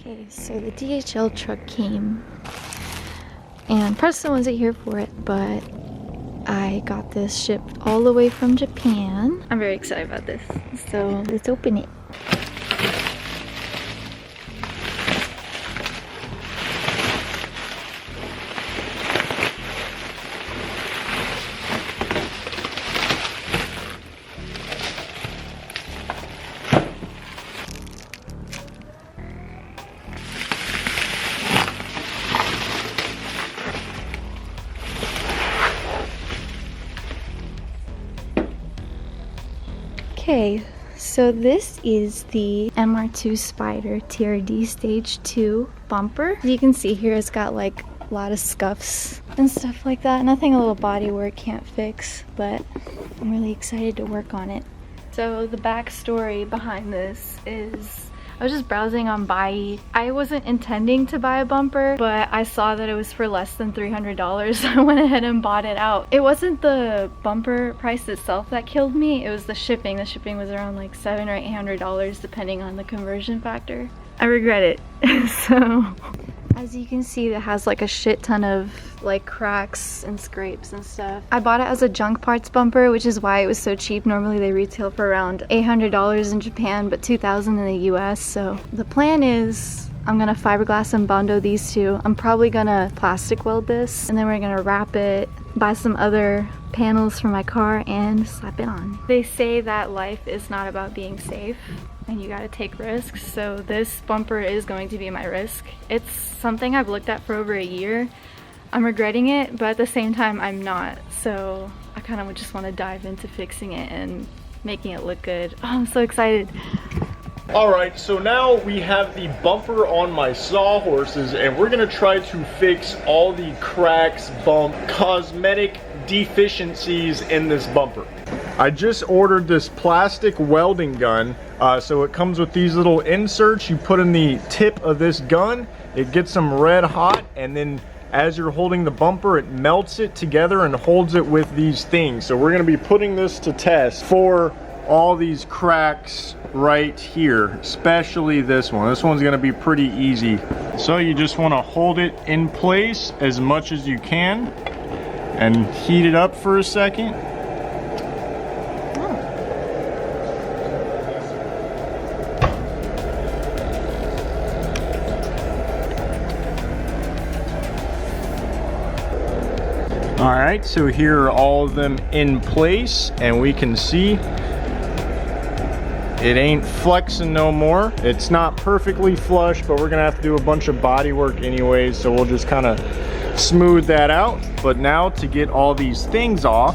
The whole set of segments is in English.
Okay, so the DHL truck came and Preston wasn't here for it, but I got this shipped all the way from Japan. I'm very excited about this. So let's open it. Okay, so this is the MR2 Spyder TRD Stage 2 bumper. As you can see here, it's got like a lot of scuffs and stuff like that. Nothing a little body work can't fix, but I'm really excited to work on it. So the backstory behind this is I was just browsing on buyee. I wasn't intending to buy a bumper, but I saw that it was for less than $300, so I went ahead and bought it out. It wasn't the bumper price itself that killed me, it was the shipping. The shipping was around like $700 or $800 depending on the conversion factor. I regret it. So as you can see, it has like a shit ton of like cracks and scrapes and stuff. I bought it as a junk parts bumper, which is why it was so cheap. Normally they retail for around $800 in Japan, but $2,000 in the US. So the plan is I'm gonna fiberglass and Bondo these two. I'm probably gonna plastic weld this, and then we're gonna wrap it, buy some other panels for my car, and slap it on. They say that life is not about being safe, and you gotta take risks, so this bumper is going to be my risk. It's something I've looked at for over a year. I'm regretting it, but at the same time I'm not, so I kind of just want to dive into fixing it and making it look good. Oh, I'm so excited. Alright, so now we have the bumper on my sawhorses, and we're gonna try to fix all the cracks, bump, cosmetic deficiencies in this bumper. I just ordered this plastic welding gun, so it comes with these little inserts. You put in the tip of this gun, it gets them red hot, and then as you're holding the bumper, it melts it together and holds it with these things. So we're gonna be putting this to test for all these cracks right here, especially this one. This one's gonna be pretty easy. So you just wanna hold it in place as much as you can and heat it up for a second. Alright, so here are all of them in place, and we can see it ain't flexing no more. It's not perfectly flush, but we're gonna have to do a bunch of body work anyways, so we'll just kind of smooth that out. But now to get all these things off,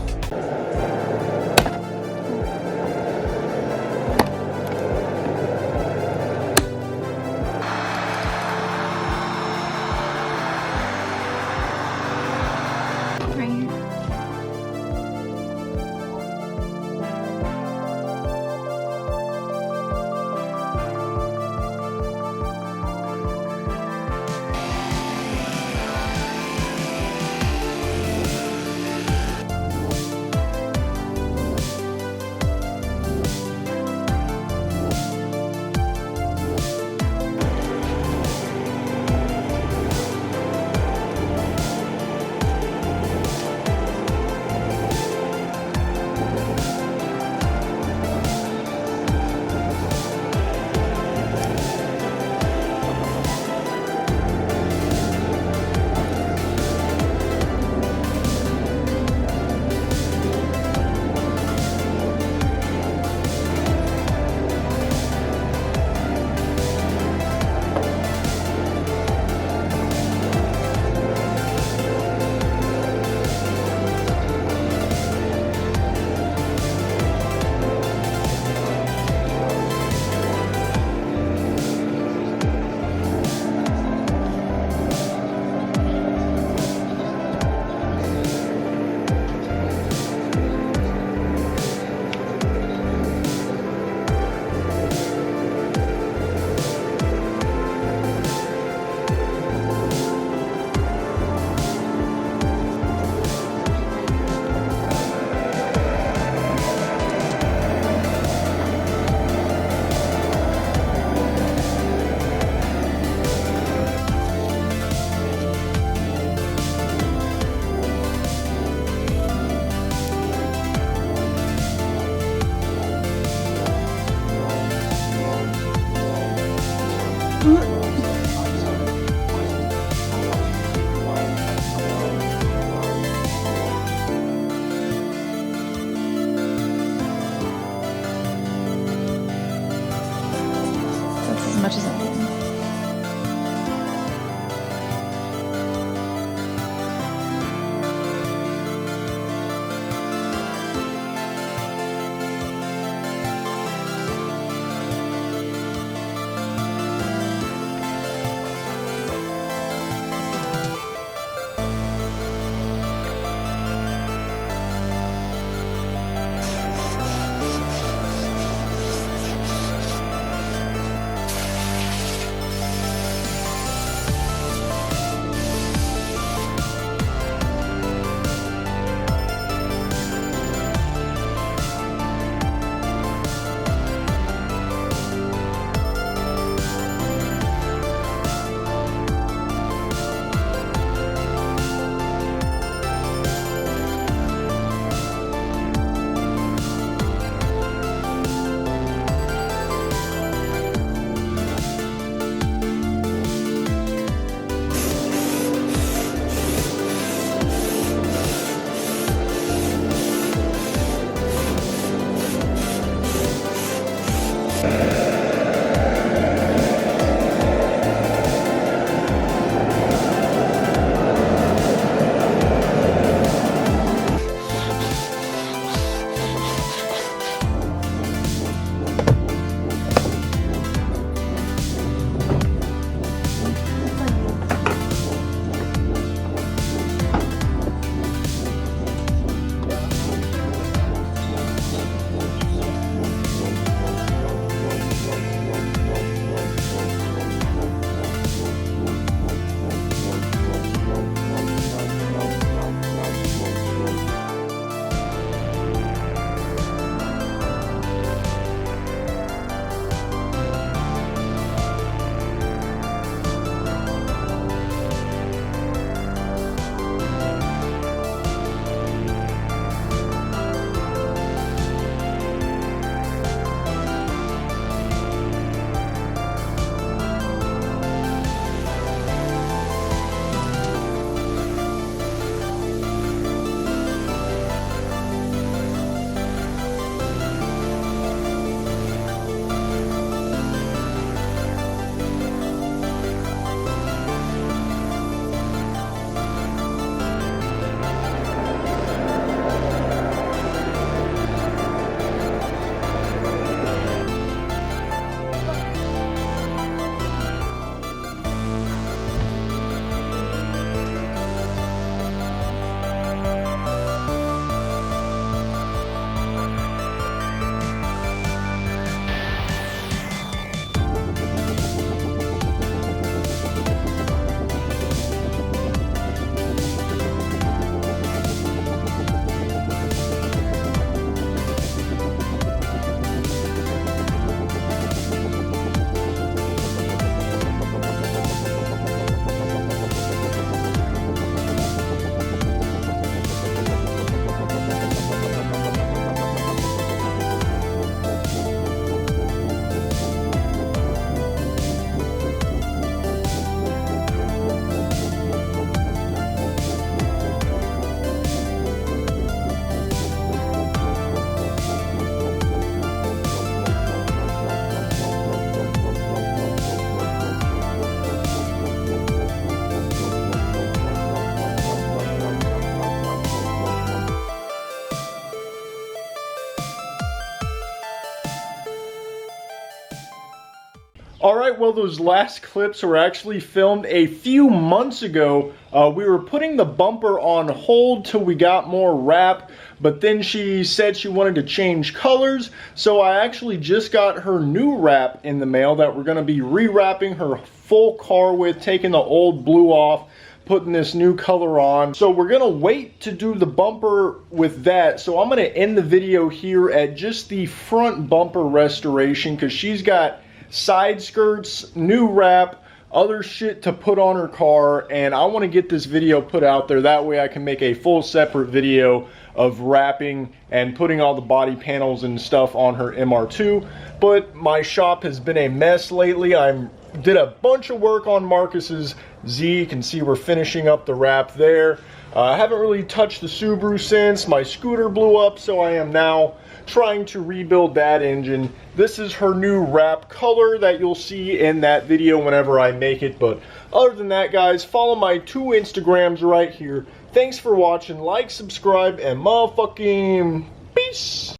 That's as much as I can. Alright, well those last clips were actually filmed a few months ago. We were putting the bumper on hold till we got more wrap, but then she said she wanted to change colors, so I actually just got her new wrap in the mail that we're going to be rewrapping her full car with, taking the old blue off, putting this new color on. So we're gonna wait to do the bumper with that. So I'm gonna end the video here at just the front bumper restoration, because she's got side skirts, new wrap, other shit to put on her car, and I want to get this video put out there. That way I can make a full separate video of wrapping and putting all the body panels and stuff on her MR2. But my shop has been a mess lately. I'm Did a bunch of work on Marcus's Z. You can see we're finishing up the wrap there. I haven't really touched the Subaru since. My scooter blew up, so I am now trying to rebuild that engine. This is her new wrap color that you'll see in that video whenever I make it. But other than that, guys, follow my 2 Instagrams right here. Thanks for watching. Like, subscribe, and motherfucking peace.